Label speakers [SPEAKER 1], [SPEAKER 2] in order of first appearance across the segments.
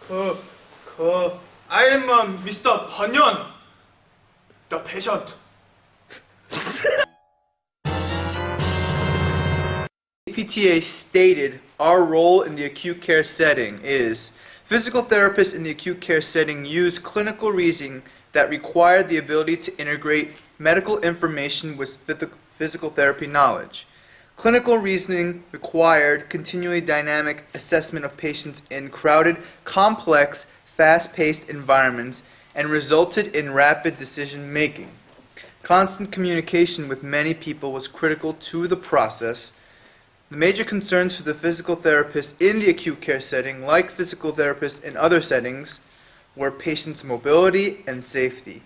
[SPEAKER 1] I am Mr. Banyan, the patient.
[SPEAKER 2] APTA stated, our role in the acute care setting is physical therapists in the acute care setting use clinical reasoning that require the ability to integrate medical information with physical therapy knowledge. Clinical reasoning required continually dynamic assessment of patients in crowded, complex, fast-paced environments and resulted in rapid decision-making. Constant communication with many people was critical to the process. The major concerns for the physical therapists in the acute care setting, like physical therapists in other settings, were patients' mobility and safety.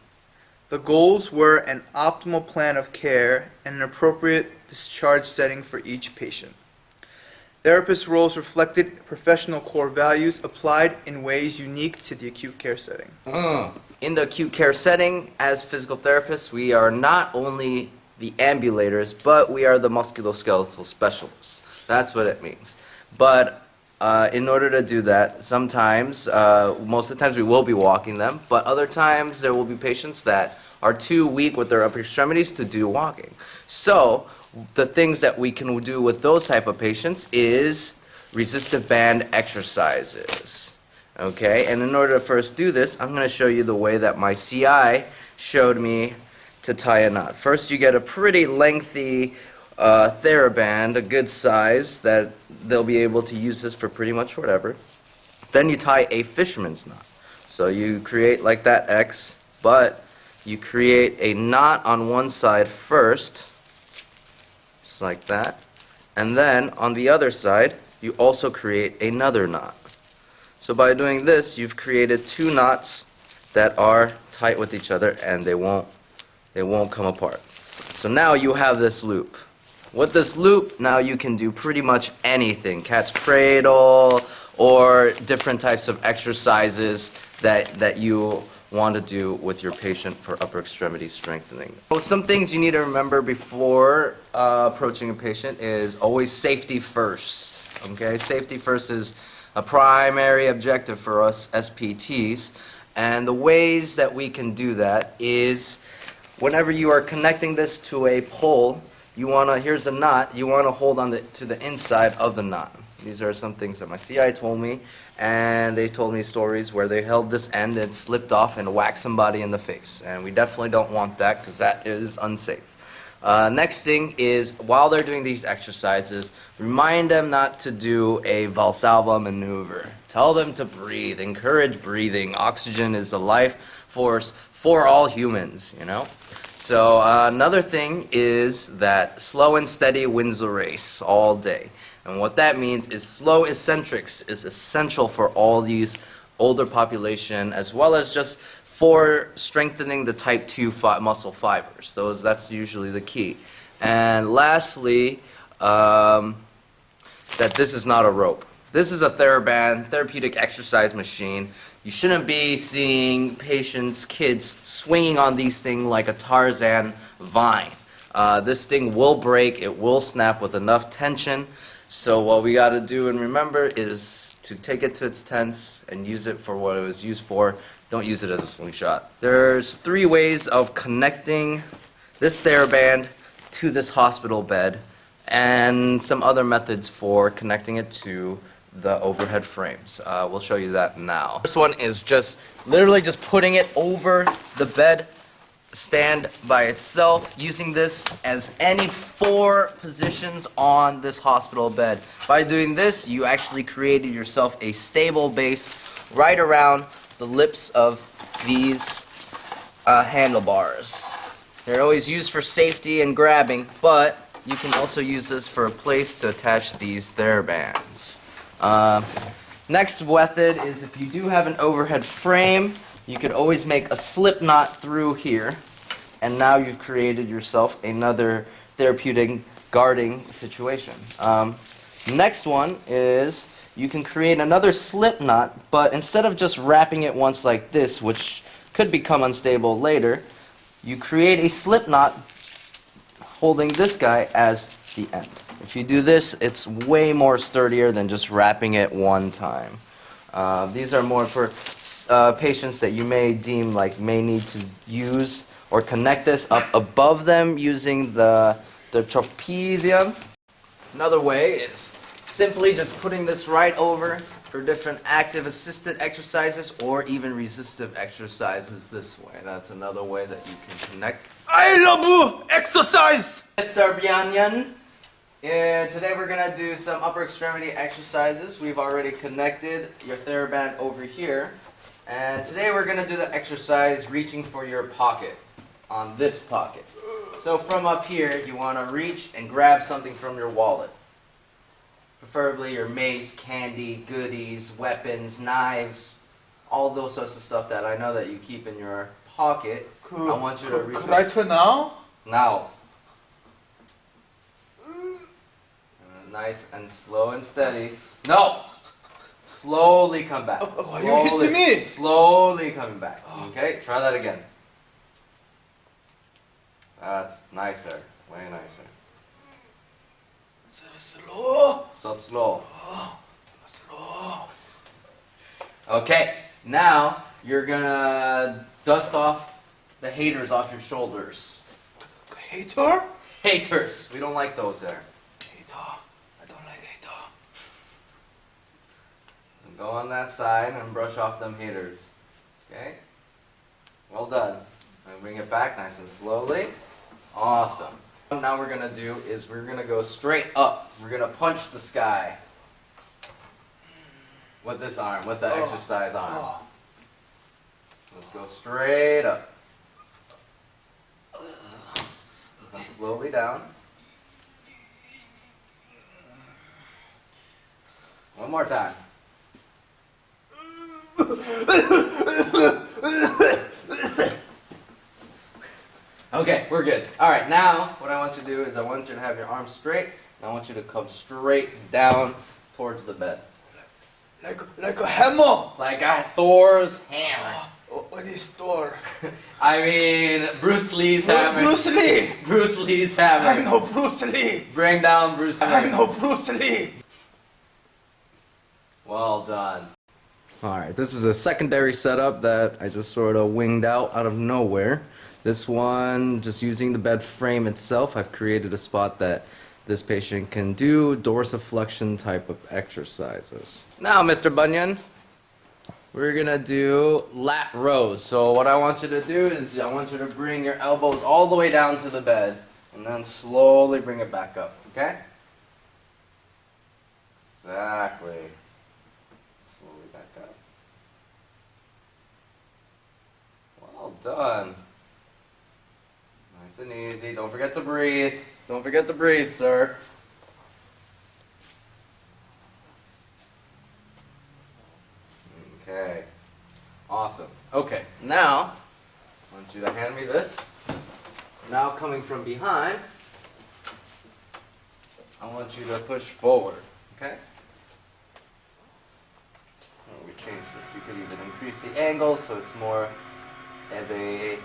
[SPEAKER 2] The goals were an optimal plan of care and an appropriate discharge setting for each patient. Therapist roles reflected professional core values applied in ways unique to the acute care setting.
[SPEAKER 3] In the acute care setting, as physical therapists, we are not only the ambulators, but we are the musculoskeletal specialists. That's what it means. But in order to do that, sometimes, most of the times we will be walking them, but other times there will be patients that are too weak with their upper extremities to do walking. So the things that we can do with those type of patients is resistive band exercises. Okay, and in order to first do this, I'm going to show you the way that my CI showed me to tie a knot. First, you get a pretty lengthy TheraBand, a good size, that they'll be able to use this for pretty much whatever. Then you tie a fisherman's knot. So you create like that X, but you create a knot on one side first, just like that. And then on the other side, you also create another knot. So by doing this, you've created two knots that are tight with each other and they won't come apart. So now you have this loop. With this loop, now you can do pretty much anything. Cat's cradle or different types of exercises that you want to do with your patient for upper extremity strengthening. So some things you need to remember before approaching a patient is always safety first. Okay, safety first is a primary objective for us SPTs, and the ways that we can do that is whenever you are connecting this to a pole, here's a knot, you want to hold on to the inside of the knot. These are some things that my CI told me, and they told me stories where they held this end and slipped off and whacked somebody in the face. And we definitely don't want that because that is unsafe. Next thing is, while they're doing these exercises, remind them not to do a Valsalva maneuver. Tell them to breathe. Encourage breathing. Oxygen is the life force for all humans, you know? So another thing is that slow and steady wins the race all day. And what that means is slow eccentrics is essential for all these older population, as well as just for strengthening the type 2 muscle fibers. That's usually the key. And lastly, that this is not a rope. This is a TheraBand, therapeutic exercise machine. You shouldn't be seeing patients, kids, swinging on these things like a Tarzan vine. This thing will break, it will snap with enough tension. So what we got to do and remember is to take it to its tense and use it for what it was used for. Don't use it as a slingshot. There's 3 ways of connecting this TheraBand to this hospital bed and some other methods for connecting it to the overhead frames. We'll show you that now. First one is just literally just putting it over the bed stand by itself, using this as any 4 positions on this hospital bed. By doing this, you actually created yourself a stable base right around the lips of these handlebars. They're always used for safety and grabbing, but you can also use this for a place to attach these TheraBands. Next method is if you do have an overhead frame, you could always make a slip knot through here, and now you've created yourself another therapeutic guarding situation. Next one is you can create another slip knot, but instead of just wrapping it once like this, which could become unstable later, you create a slip knot holding this guy as the end. If you do this, it's way more sturdier than just wrapping it one time. These are more for patients that you may deem like may need to use or connect this up above them using the trapeziums. Another way is simply just putting this right over for different active assisted exercises or even resistive exercises this way. That's another way that you can connect.
[SPEAKER 1] I love exercise.
[SPEAKER 3] Mr. Bianyan, today we're going to do some upper extremity exercises. We've already connected your TheraBand over here. And today we're going to do the exercise reaching for your pocket on this pocket. So from up here, you want to reach and grab something from your wallet. Preferably your mace, candy, goodies, weapons, knives, all those sorts of stuff that I know that you keep in your pocket. I want you to reach.
[SPEAKER 1] Could I turn now?
[SPEAKER 3] Now. Nice and slow and steady. No! Slowly come back.
[SPEAKER 1] Why are you hitting me?
[SPEAKER 3] Slowly coming back. Okay, try that again. That's nicer. Way nicer.
[SPEAKER 1] Slow.
[SPEAKER 3] So slow.
[SPEAKER 1] Slow.
[SPEAKER 3] Okay, now you're gonna dust off the haters off your shoulders.
[SPEAKER 1] Hater?
[SPEAKER 3] Haters. We don't like those there.
[SPEAKER 1] Hater. I don't like hater.
[SPEAKER 3] Go on that side and brush off them haters. Okay? Well done. And bring it back nice and slowly. Awesome. What now we're going to do is we're going to go straight up. We're going to punch the sky. With this arm, with the exercise arm. Let's go straight up. Now slowly down. One more time. Okay, we're good. All right, now what I want you to do is I want you to have your arms straight, and I want you to come straight down towards the bed.
[SPEAKER 1] Like a hammer.
[SPEAKER 3] Like Thor's hammer.
[SPEAKER 1] What is Thor?
[SPEAKER 3] I mean, Bruce Lee's hammer.
[SPEAKER 1] Bruce Lee.
[SPEAKER 3] Bruce Lee's hammer.
[SPEAKER 1] I know Bruce Lee.
[SPEAKER 3] Bring down Bruce Lee.
[SPEAKER 1] I know Bruce Lee.
[SPEAKER 3] Well done. Alright, this is a secondary setup that I just sort of winged out of nowhere. This one, just using the bed frame itself, I've created a spot that this patient can do dorsiflexion type of exercises. Now, Mr. Bunyan, we're gonna do lat rows. So what I want you to do is I want you to bring your elbows all the way down to the bed and then slowly bring it back up, okay? Exactly. Slowly back up. Well done. Nice and easy. Don't forget to breathe. Don't forget to breathe, sir. Okay. Awesome. Okay. Now, I want you to hand me this. Now coming from behind, I want you to push forward. Okay? Oh, we change this. You could even increase the angle so it's more of a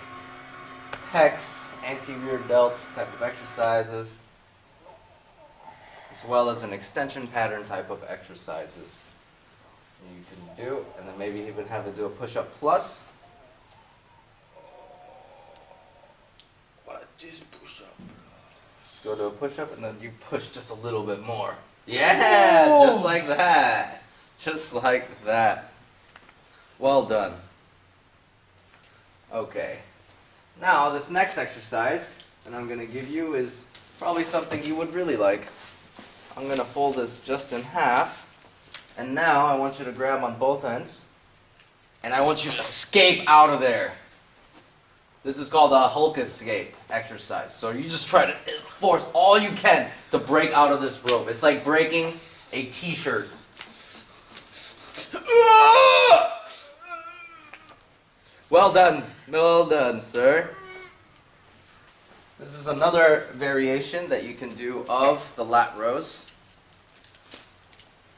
[SPEAKER 3] pecs, anterior delt type of exercises, as well as an extension pattern type of exercises you can do, and then maybe even have it do a push-up plus.
[SPEAKER 1] What is push-up?
[SPEAKER 3] Just go to a push-up and then you push just a little bit more. Yeah,
[SPEAKER 1] Whoa.
[SPEAKER 3] just like that. Just like that. Well done. Okay. Now, this next exercise that I'm going to give you is probably something you would really like. I'm going to fold this just in half. And now I want you to grab on both ends. And I want you to escape out of there. This is called a Hulk escape exercise. So you just try to force all you can to break out of this rope. It's like breaking a t-shirt. Well done, sir. This is another variation that you can do of the lat rows.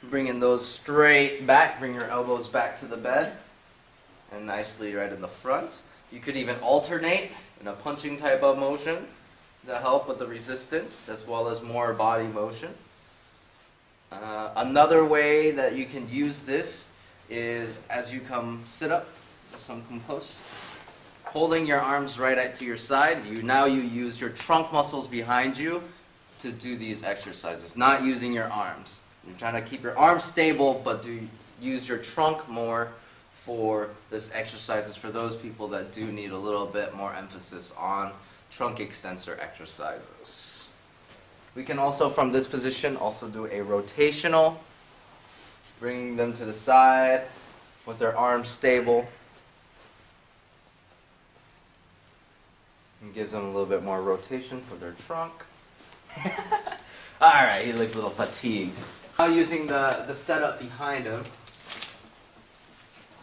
[SPEAKER 3] Bringing those straight back, bring your elbows back to the bed, and nicely right in the front. You could even alternate in a punching type of motion to help with the resistance, as well as more body motion. Another way that you can use this is as you sit up, come close, holding your arms right to your side, you use your trunk muscles behind you to do these exercises, not using your arms. You're trying to keep your arms stable, but use your trunk more for this exercises for those people that do need a little bit more emphasis on trunk extensor exercises. We can also, from this position, also do a rotational, bringing them to the side with their arms stable. And gives them a little bit more rotation for their trunk. Alright, he looks a little fatigued. Now using the setup behind him,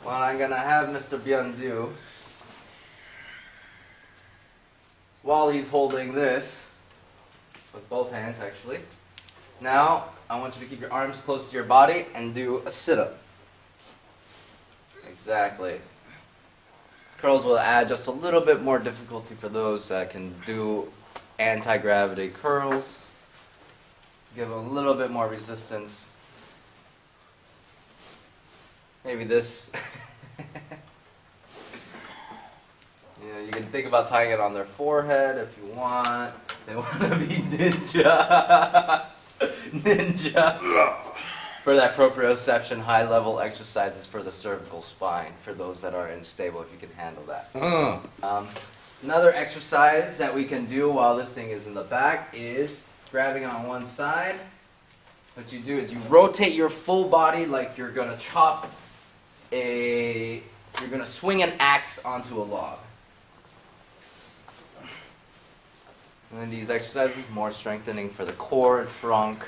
[SPEAKER 3] what I'm going to have Mr. Byun do, while he's holding this, with both hands actually, now I want you to keep your arms close to your body and do a sit-up. Exactly. Curls will add just a little bit more difficulty for those that can do anti-gravity curls. Give a little bit more resistance. Maybe this. You can think about tying it on their forehead if you want. They want to be ninja. Ninja. For that proprioception, high-level exercises for the cervical spine, for those that are unstable, if you can handle that. Another exercise that we can do while this thing is in the back is grabbing on one side. What you do is you rotate your full body like you're going to you're going to swing an axe onto a log. And then these exercises, more strengthening for the core, trunk,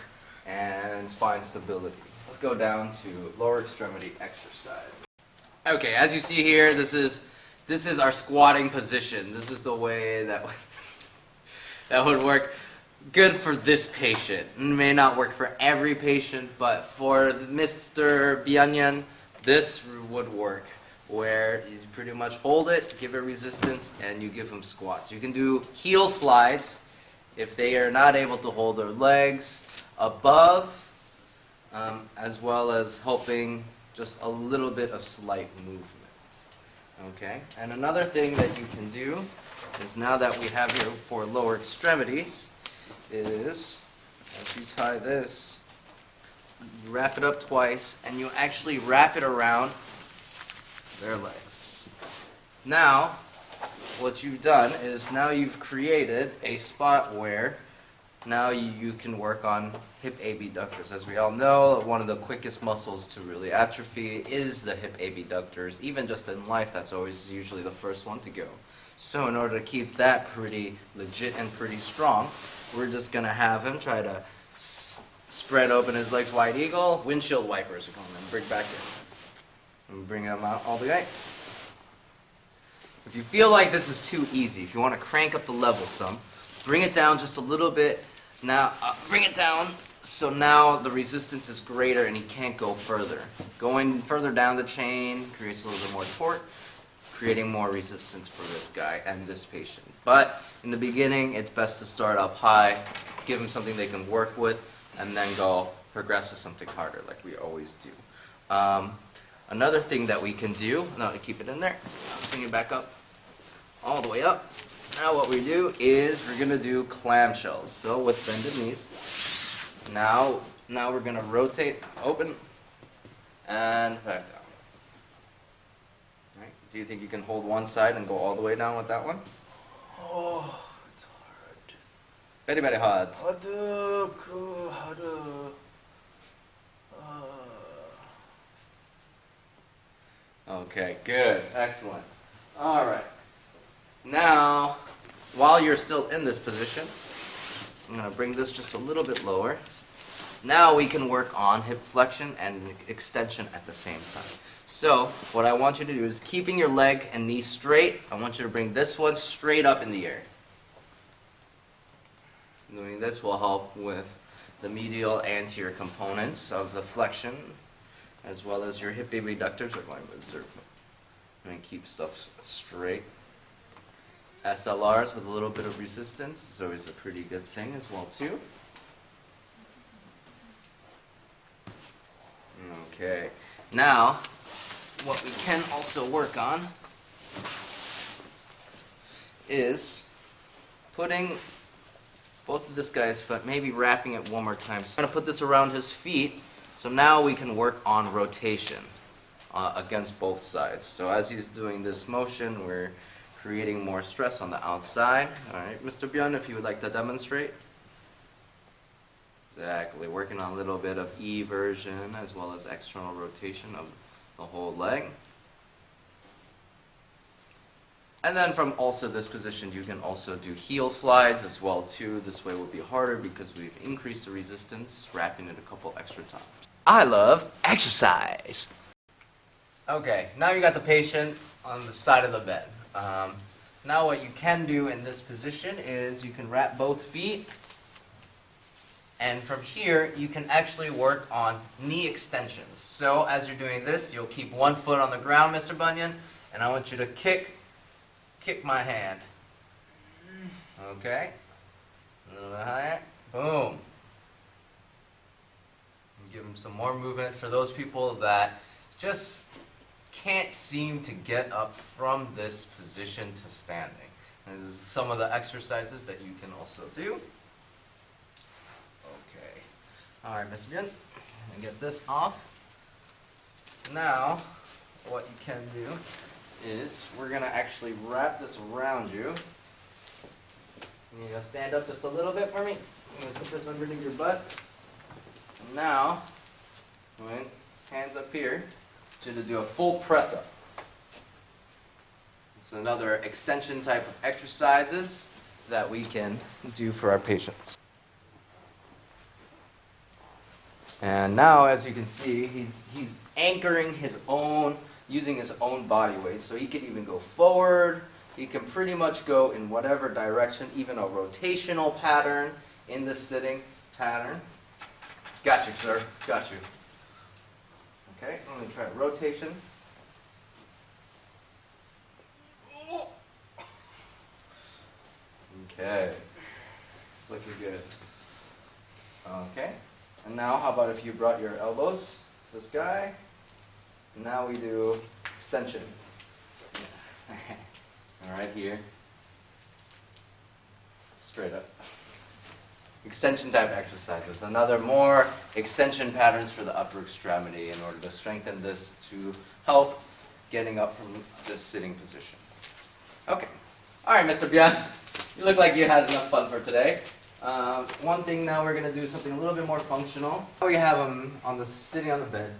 [SPEAKER 3] and spine stability. Let's go down to lower extremity exercise. Okay, as you see here, this is our squatting position. This is the way that would work. Good for this patient. It may not work for every patient, but for Mr. Byun, this would work, where you pretty much hold it, give it resistance, and you give him squats. You can do heel slides if they are not able to hold their legs above, as well as helping just a little bit of slight movement. Okay, and another thing that you can do is, now that we have here for lower extremities, is as you tie this, you wrap it up twice, and you actually wrap it around their legs. Now, what you've done is, now you've created a spot where now you can work on hip abductors. As we all know, one of the quickest muscles to really atrophy is the hip abductors. Even just in life, that's always usually the first one to go. So in order to keep that pretty legit and pretty strong, we're just going to have him try to spread open his legs wide eagle, windshield wipers, we call them, bring back in. And bring them out all the way. If you feel like this is too easy, if you want to crank up the level some, bring it down just a little bit. Now, bring it down, so now the resistance is greater and he can't go further. Going further down the chain creates a little bit more torque, creating more resistance for this guy and this patient. But in the beginning, it's best to start up high, give them something they can work with, and then progress to something harder, like we always do. Another thing that we can do, now to keep it in there, bring it back up, all the way up. Now what we do is we're going to do clamshells. So with bended knees, now we're going to rotate, open, and back down. Right. Do you think you can hold one side and go all the way down with that one?
[SPEAKER 1] Oh, it's hard.
[SPEAKER 3] Very, very hard.
[SPEAKER 1] hard.
[SPEAKER 3] Okay, good. Excellent. All right. Now, while you're still in this position, I'm going to bring this just a little bit lower. Now we can work on hip flexion and extension at the same time. So, what I want you to do is, keeping your leg and knee straight, I want you to bring this one straight up in the air. Doing this will help with the medial anterior components of the flexion, as well as your hip abductors are going to observe. And keep stuff straight. SLRs with a little bit of resistance is always a pretty good thing as well too. Okay, now what we can also work on is putting both of this guy's foot, maybe wrapping it one more time. So I'm going to put this around his feet, so now we can work on rotation against both sides. So as he's doing this motion, we're creating more stress on the outside. All right, Mr. Byun, if you would like to demonstrate. Exactly, working on a little bit of eversion as well as external rotation of the whole leg. And then from also this position, you can also do heel slides as well too. This way will be harder because we've increased the resistance, wrapping it a couple extra times. I love exercise. Okay, now you got the patient on the side of the bed. Now what you can do in this position is you can wrap both feet, and from here you can actually work on knee extensions. So as you're doing this, you'll keep one foot on the ground, Mr. Bunyan, and I want you to kick my hand. Okay? A little bit higher. Boom. And give him some more movement for those people that just can't seem to get up from this position to standing. And this is some of the exercises that you can also do. Okay. All right, Mr. Jin, and get this off. Now, what you can do is we're going to actually wrap this around you. You gotta stand up just a little bit for me. I'm going to put this underneath your butt. And now, right, hands up here, to do a full press up. It's another extension type of exercises that we can do for our patients. And now, as you can see, he's anchoring his own, using his own body weight. So he can even go forward. He can pretty much go in whatever direction, even a rotational pattern in the sitting pattern. Got you, sir. Got you. Okay, I'm going to try rotation. Okay, it's looking good. Okay, and now how about if you brought your elbows to this guy? Now we do extensions. All right, here. Straight up. Extension type exercises. Another more extension patterns for the upper extremity in order to strengthen this to help getting up from this sitting position. Okay. All right, Mr. Byun. You look like you had enough fun for today. One thing now, we're going to do something a little bit more functional. We have him sitting on the bed.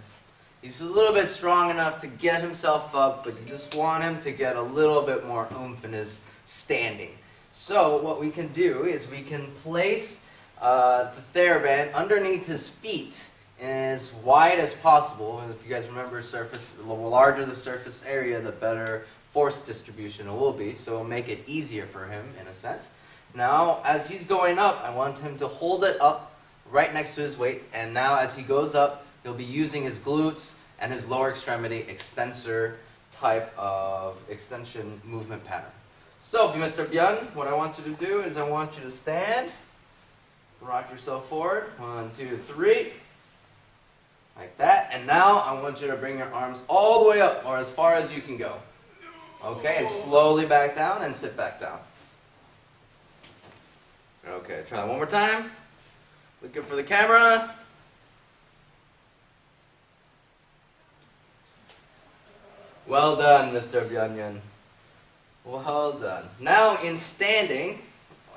[SPEAKER 3] He's a little bit strong enough to get himself up, but you just want him to get a little bit more oomph in his standing. So what we can do is we can place the TheraBand underneath his feet as wide as possible. And if you guys remember, the larger the surface area, the better force distribution it will be. So it'll make it easier for him in a sense. Now, as he's going up, I want him to hold it up right next to his weight. And now as he goes up, he'll be using his glutes and his lower extremity extensor type of extension movement pattern. So, Mr. Byun, what I want you to do is I want you to stand, rock yourself forward, 1, 2, 3, like that. And now I want you to bring your arms all the way up, or as far as you can go. Okay, and slowly back down and sit back down. Okay, try that one more time. Looking for the camera. Well done, Mr. Byun. Well done. Now in standing,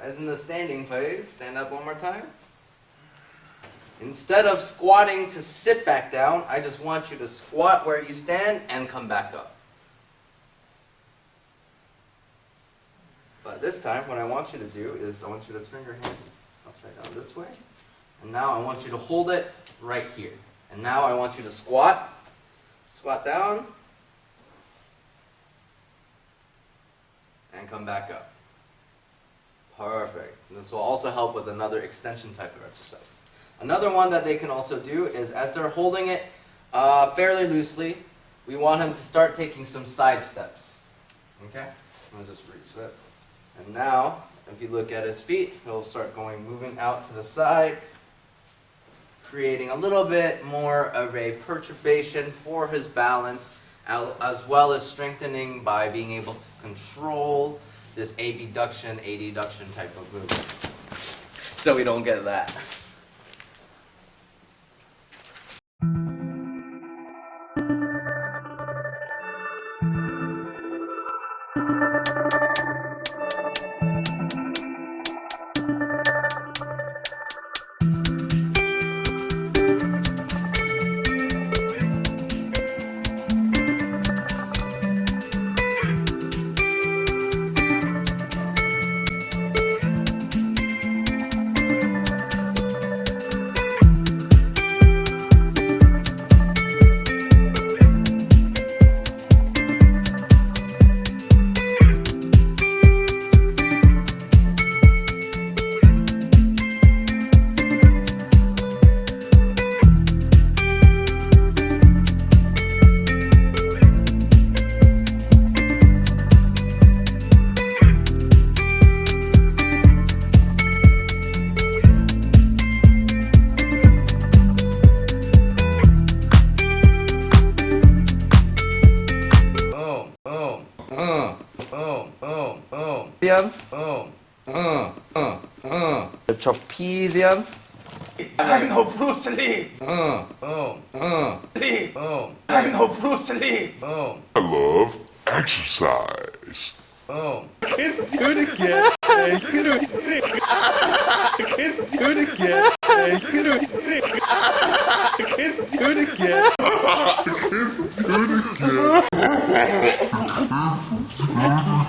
[SPEAKER 3] as in the standing phase, stand up one more time. Instead of squatting to sit back down, I just want you to squat where you stand and come back up. But this time, what I want you to do is I want you to turn your hand upside down this way. And now I want you to hold it right here. And now I want you to squat. Squat down. And come back up. Perfect. This will also help with another extension type of exercise. Another one that they can also do is as they're holding it fairly loosely, we want him to start taking some side steps. Okay? I'll just reach that. And now, if you look at his feet, he'll start moving out to the side, creating a little bit more of a perturbation for his balance as well as strengthening by being able to control this abduction, adduction type of movement. So we don't get that. The trapeziums.
[SPEAKER 1] I'm no Bruce Lee. Lee. I'm no Bruce Lee.
[SPEAKER 4] I love exercise.
[SPEAKER 2] Do it again. I can't do it again. I can't do it again.
[SPEAKER 4] I can't do it again.